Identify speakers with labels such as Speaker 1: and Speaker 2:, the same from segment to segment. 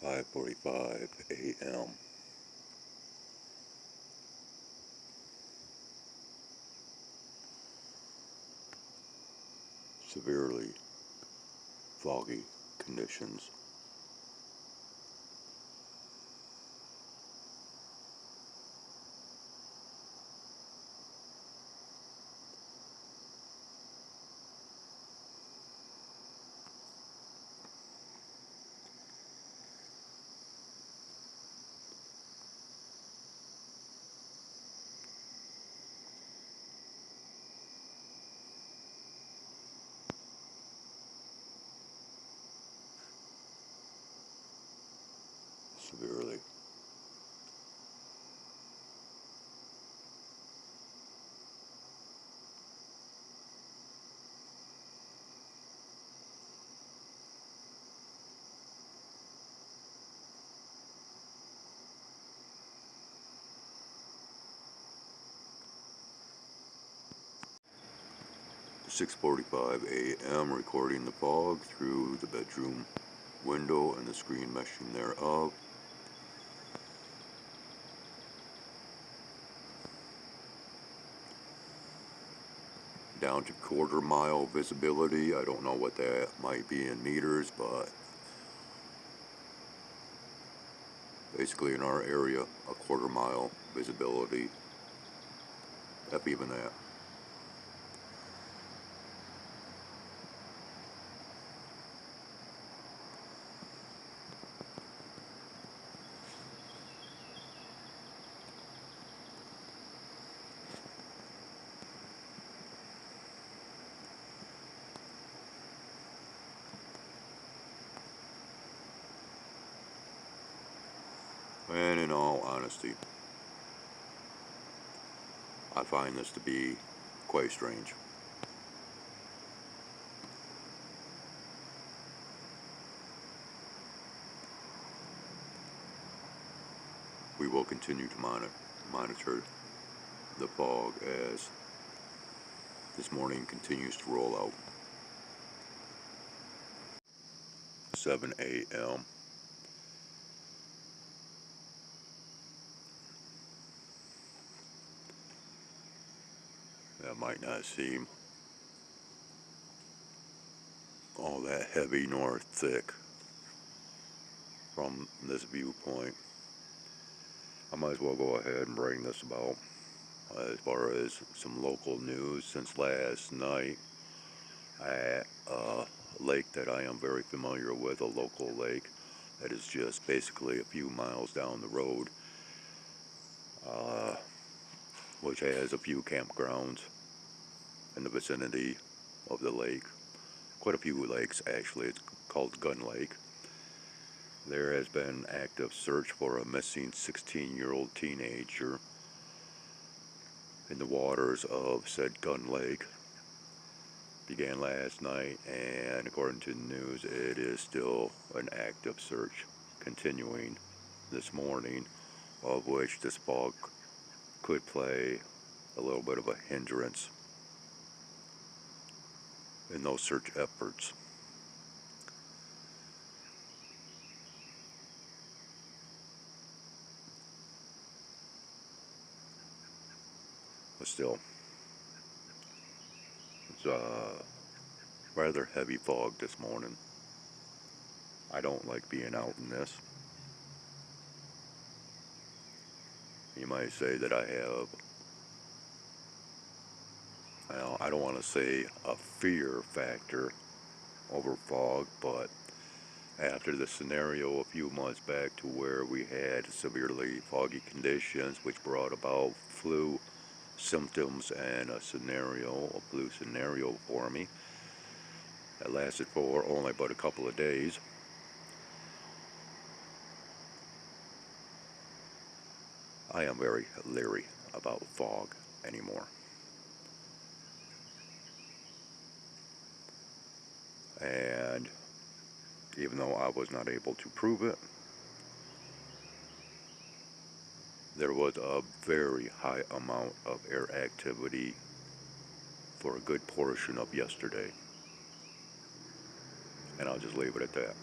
Speaker 1: 5:45 a.m. Severely foggy conditions. Severely. "6:45 a.m. recording the fog through the bedroom window and the screen meshing thereof. Down to quarter-mile visibility. I don't know what that might be in meters, but basically in our area, a quarter-mile visibility, if even that. And in all honesty, I find this to be quite strange. We will continue to monitor the fog as this morning continues to roll out. 7 a.m. That might not seem all that heavy nor thick from this viewpoint. I might as well go ahead and bring this about as far as some local news since last night at a lake that I am very familiar with, a local lake that is just basically a few miles down the road, which has a few campgrounds in the vicinity of the lake. Quite a few lakes, actually. It's called Gun Lake. There has been active search for a missing 16-year-old teenager in the waters of said Gun Lake. Began last night, and according to the news, it is still an active search continuing this morning, of which this fog could play a little bit of a hindrance in those search efforts. But still, it's rather heavy fog this morning. I don't like being out in this. You might say that I have, well, I don't want to say a fear factor over fog, but after the scenario a few months back to where we had severely foggy conditions which brought about flu symptoms and a flu scenario for me that lasted for only but a couple of days, I am very leery about fog anymore. And even though I was not able to prove it, there was a very high amount of air activity for a good portion of yesterday. And I'll just leave it at that.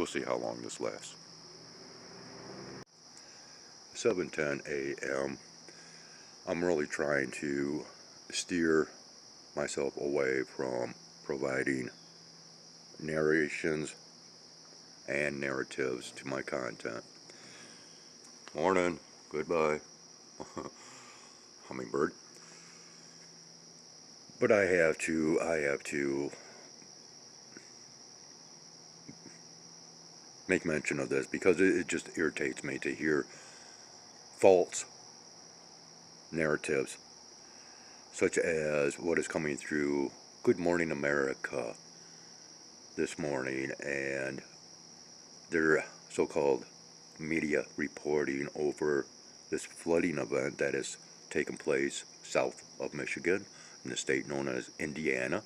Speaker 1: We'll see how long this lasts. 7:10 a.m. I'm really trying to steer myself away from providing narrations and narratives to my content. Morning. Goodbye. Hummingbird. But I have to make mention of this because it just irritates me to hear false narratives such as what is coming through Good Morning America this morning and their so-called media reporting over this flooding event that has taken place south of Michigan in the state known as Indiana,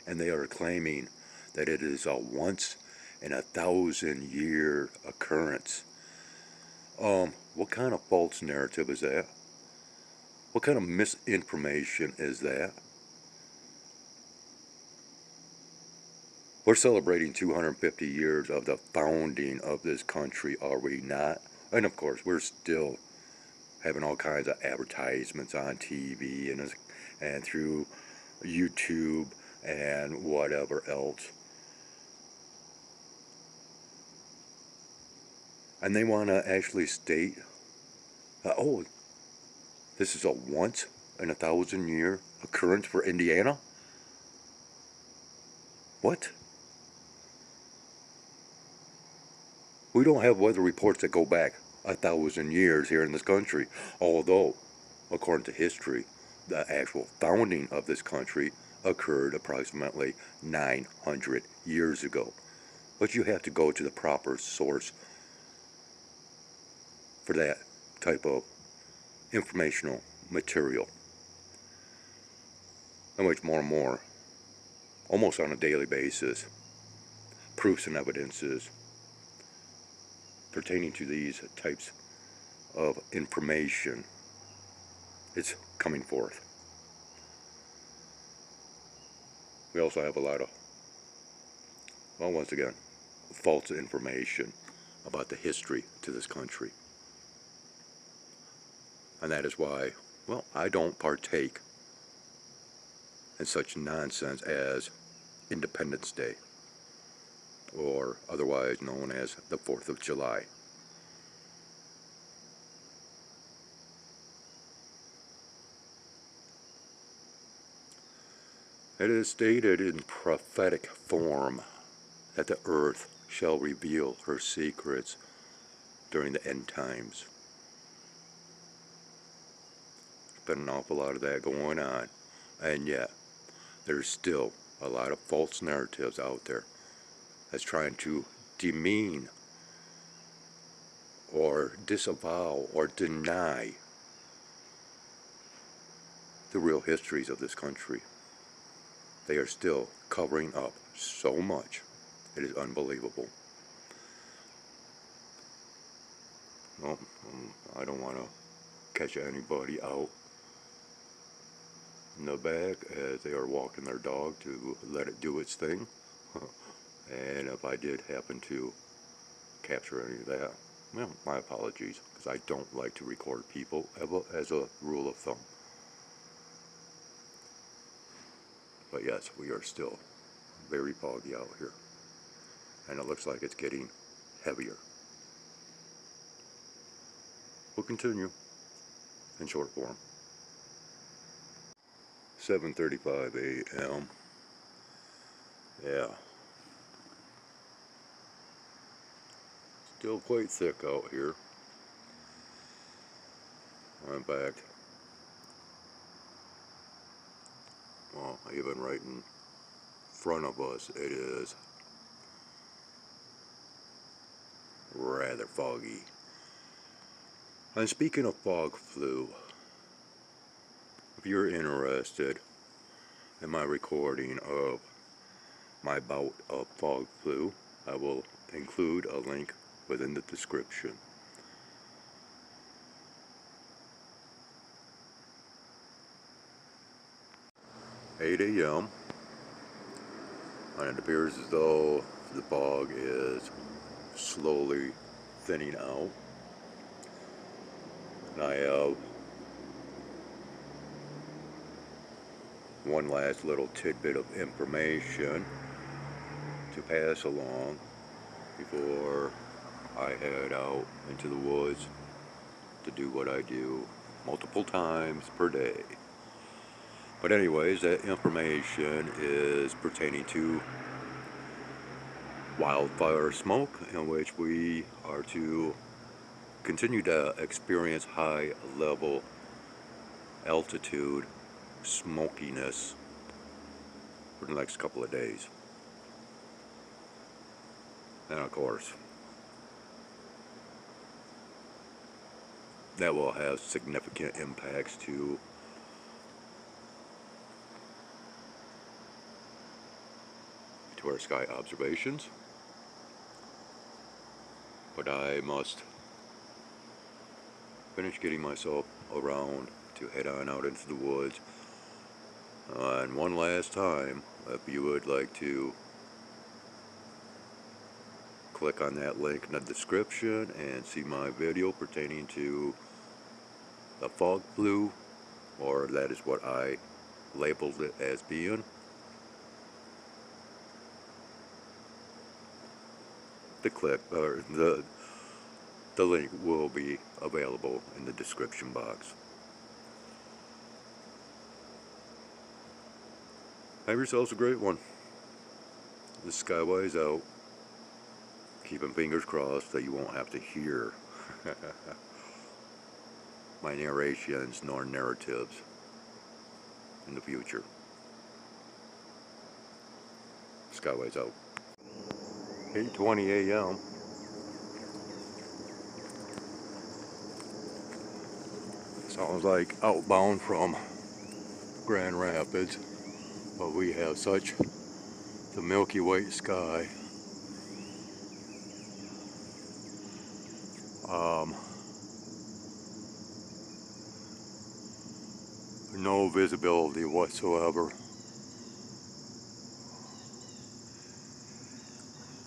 Speaker 1: and they are claiming that it is a once in a 1,000-year occurrence. What kind of false narrative is that? What kind of misinformation is that? We're celebrating 250 years of the founding of this country, are we not? And of course, we're still having all kinds of advertisements on TV and through YouTube and whatever else. And they want to actually state, oh, this is a once in a 1,000-year occurrence for Indiana? What? We don't have weather reports that go back 1,000 years here in this country, although, according to history, the actual founding of this country occurred approximately 900 years ago. But you have to go to the proper source for that type of informational material. In which more and more, almost on a daily basis, proofs and evidences pertaining to these types of information, it's coming forth. We also have a lot of, well, once again, false information about the history to this country. And that is why, well, I don't partake in such nonsense as Independence Day, or otherwise known as the 4th of July. It is stated in prophetic form that the earth shall reveal her secrets during the end times. There's been an awful lot of that going on, and yet there's still a lot of false narratives out there that's trying to demean or disavow or deny the real histories of this country. They are still covering up so much. It is unbelievable. Well, I don't want to catch anybody out in the back as they are walking their dog to let it do its thing. And if I did happen to capture any of that, well, my apologies, because I don't like to record people as a rule of thumb. But yes, we are still very foggy out here, and it looks like it's getting heavier. We'll continue in short form. 7:35 a.m. Yeah. Still quite thick out here. In fact, well, even right in front of us, it is rather foggy. And speaking of fog flu, if you're interested in my recording of my bout of fog flu, I will include a link within the description. (8 a.m. and it appears as though the fog is slowly thinning out. And I have one last little tidbit of information to pass along before I head out into the woods to do what I do multiple times per day. But anyways, that information is pertaining to wildfire smoke, in which we are to continue to experience high level altitude smokiness for the next couple of days. And of course, that will have significant impacts to our sky observations. But I must finish getting myself around to head on out into the woods. And one last time, if you would like to click on that link in the description and see my video pertaining to the fog flu, or that is what I labeled it as being. The link will be available in the description box. Have yourselves a great one. This is Skywise out. Keeping fingers crossed that you won't have to hear my narrations nor narratives in the future. Skywise out. 8:20 a.m. Sounds like outbound from Grand Rapids, but we have such the milky white sky. No visibility whatsoever.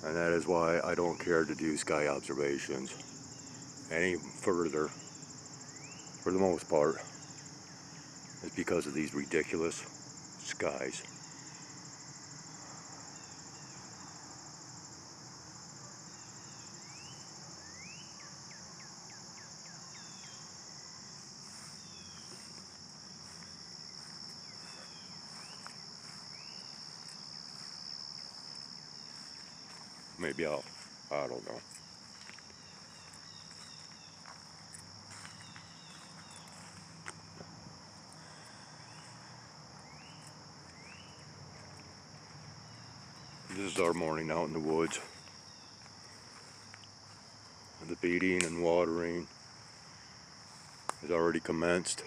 Speaker 1: And that is why I don't care to do sky observations any further, for the most part. It's because of these ridiculous skies. Maybe I don't know. This is our morning out in the woods. The feeding and watering has already commenced.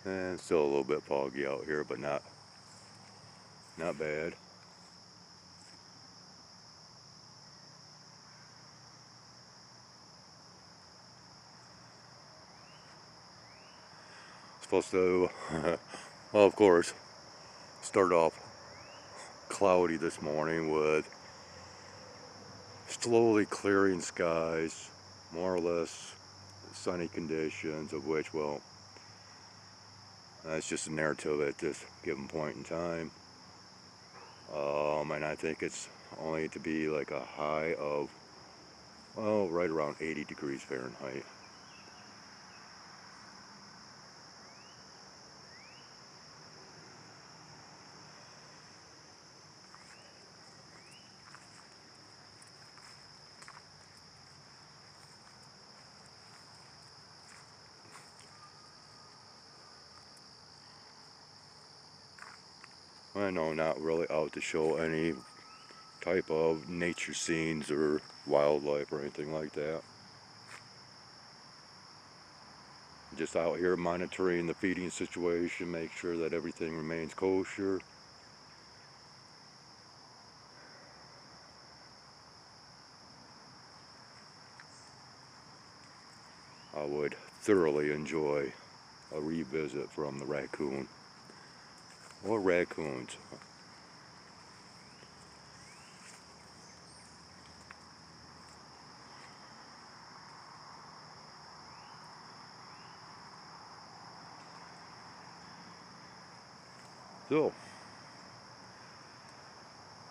Speaker 1: And it's still a little bit foggy out here, but not bad. Supposed to, well, of course, start off cloudy this morning with slowly clearing skies, more or less sunny conditions, of which, well, that's just a narrative at this given point in time. And I think it's only to be like a high of, well, right around 80 degrees Fahrenheit. I know, not really out to show any type of nature scenes or wildlife or anything like that. Just out here monitoring the feeding situation, make sure that everything remains kosher. I would thoroughly enjoy a revisit from the raccoon or raccoons. So,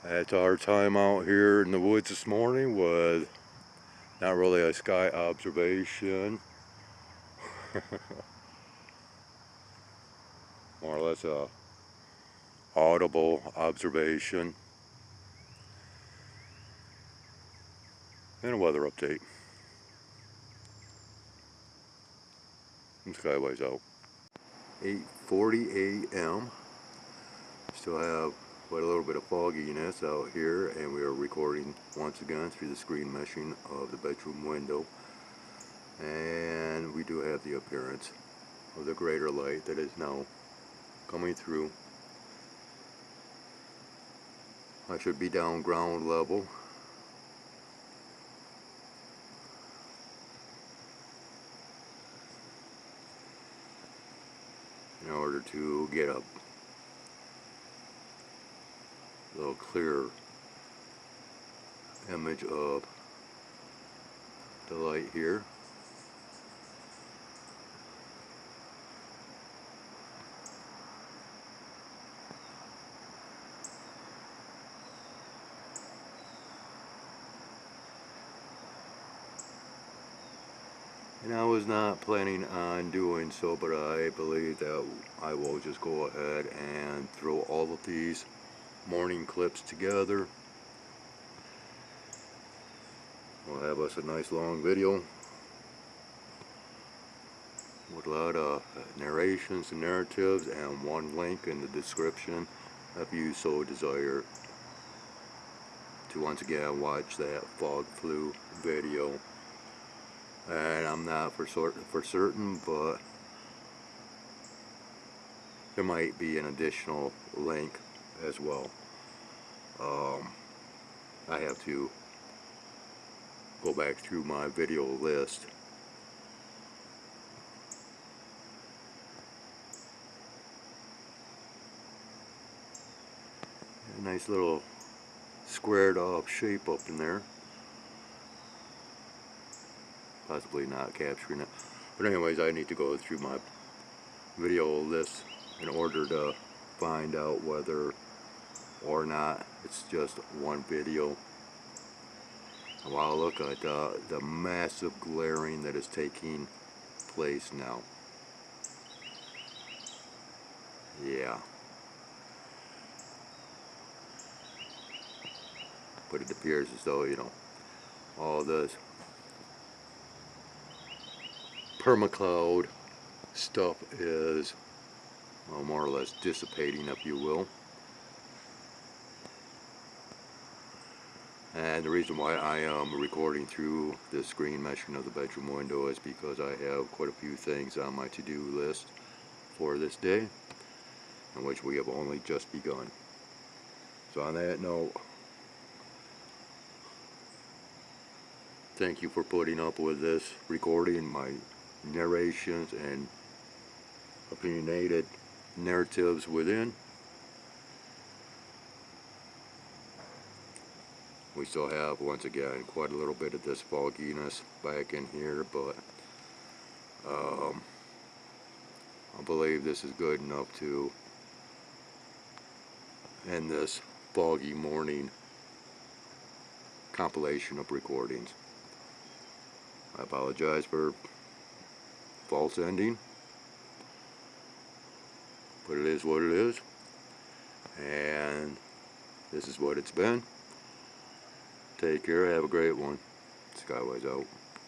Speaker 1: that's our time out here in the woods this morning with not really a sky observation, more or less a audible observation, and a weather update. And Skyways out. 8:40 a.m. Still have quite a little bit of fogginess out here, and we are recording once again through the screen meshing of the bedroom window. And we do have the appearance of the greater light that is now coming through. I should be down ground level. In order to get a little clearer image of the light here. And I was not planning on doing so, but I believe that I will just go ahead and throw all of these morning clips together. We'll have us a nice long video with a lot of narrations and narratives, and one link in the description if you so desire to once again watch that fog flu video. And I'm not for certain, but there might be an additional link as well. I have to go back through my video list. A nice little squared off shape up in there. Possibly not capturing it. But anyways, I need to go through my video list in order to find out whether or not it's just one video. And while I look at the massive glaring that is taking place now. Yeah. But it appears as though, you know, all this permacloud stuff is more or less dissipating, if you will. And the reason why I am recording through the screen meshing of the bedroom window is because I have quite a few things on my to-do list for this day, in which we have only just begun. So on that note, thank you for putting up with this recording, my narrations and opinionated narratives within. We still have, once again, quite a little bit of this fogginess back in here, but I believe this is good enough to end this foggy morning compilation of recordings. I apologize for false ending, but it is what it is, and this is what it's been. Take care, have a great one. Skyways out.